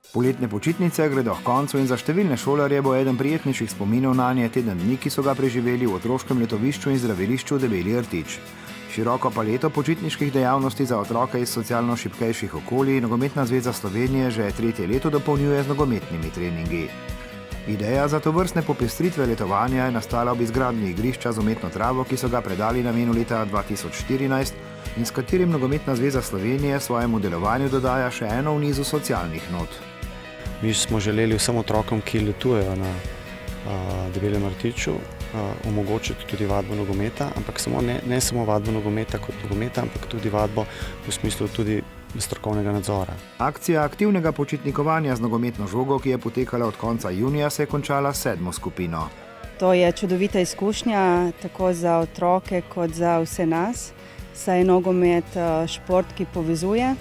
Poletne počitnice gredo k koncu in za številne šolarje bo eden prijetnejših spominov nanje teden dni, ki so ga preživeli v otroškem letovišču in zdravilišču Debeli rtič. Široko paleto počitniških dejavnosti za otroke iz socialno šibkejših okolij Nogometna zveza Slovenije že tretje leto dopolnjuje z nogometnimi treningi. Ideja za tovrstne popestritve letovanja je nastala ob izgradnji igrišča z umetno travo, ki so ga predali namenu leta 2014 in s katerim Nogometna zveza Slovenije svojemu delovanju dodaja še eno v nizu socialnih not. Mi smo želeli vsem otrokom, ki letujejo na Debelem rtiču, omogočiti tudi vadbo nogometa, ampak ne samo vadbo nogometa kot nogometa, ampak tudi vadbo v smislu tudi strokovnega nadzora. Akcija aktivnega počitnikovanja z nogometno žogo, ki je potekala od konca junija, se je končala s 7. skupino. To je čudovita izkušnja tako za otroke kot za vse nas, saj je nogomet šport, ki povezuje,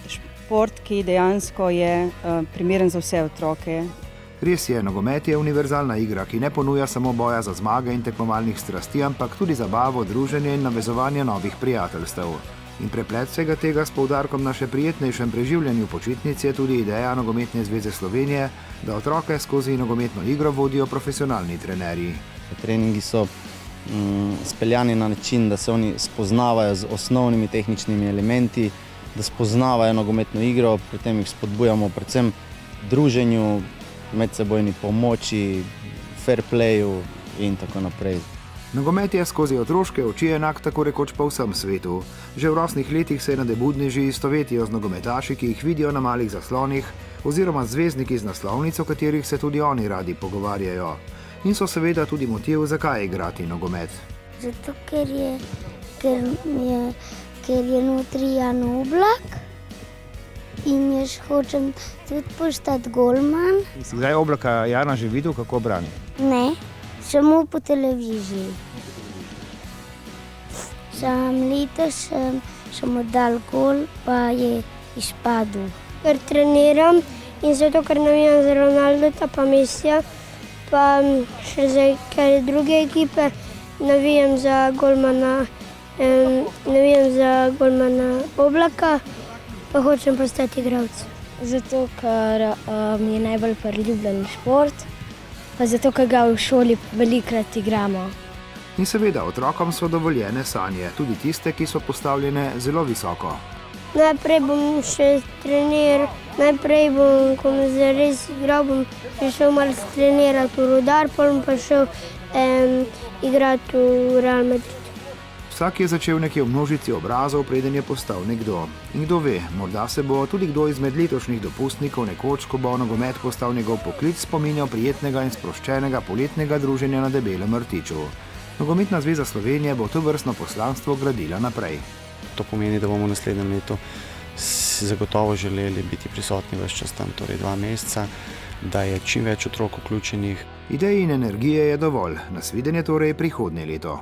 šport, ki dejansko je primeren za vse otroke. Res je, nogomet je univerzalna igra, ki ne ponuja samo boja za zmage in tekmovalnih strasti, ampak tudi zabavo, druženje in navezovanje novih prijateljstev. In preplet vsega tega s poudarkom na še prijetnejšem preživljanju počitnic je tudi ideja Nogometne zveze Slovenije, da otroke skozi nogometno igro vodijo profesionalni trenerji. Treningi so speljani na način, da se oni spoznavajo z osnovnimi tehničnimi elementi, da spoznavajo nogometno igro, pri tem jih spodbujamo predvsem druženju, medsebojni pomoči, fair playu in tako naprej. Nogomet je skozi otroške oči enak tako rekoč po vsem svetu. Že v rosnih letih se nadebudneži istovetijo z nogometaši, ki jih vidijo na malih zaslonih, oziroma zvezdniki z naslovnic, o katerih se tudi oni radi pogovarjajo. In so seveda tudi motiv, zakaj igrati nogomet. Zato, ker je notri Jan Oblak in jaz hočem tudi postati golman. Si kdaj Oblaka Jana že videl, kako brani? Ne, samo po televiziji. Letos sem mu dal gol, pa je izpadel. Ker treniram in zato, ker navijam za Ronalda pa Messija, pa še za druge ekipe navijam za golmana Oblaka, pa hočem postati igralec. Zato, ker mi je najbolj priljubljen šport, pa zato, ker ga v šoli velikokrat igramo. In seveda, otrokom so dovoljene sanje, tudi tiste, ki so postavljene zelo visoko. Najprej bom še treniral, najprej bom, ko me zares igral, bom prišel malo trenirati v Rudar, potem pa šel igrati v Real Madrid. Vsak je začel nekje v množici obrazov, preden je postal nekdo. In kdo ve, morda se bo tudi kdo izmed letošnjih dopustnikov nekoč, ko bo nogomet postal njegov poklic, spominjal prijetnega in sproščenega poletnega druženja na Debelem rtiču. Nogometna zveza Slovenije bo tovrstno poslanstvo gradila naprej. To pomeni, da bomo v naslednjem letu zagotovo želeli biti prisotni ves čas tam, torej 2 meseca, da je čim več otrok vključenih. Idej in energije je dovolj, nasvidenje torej prihodnje leto.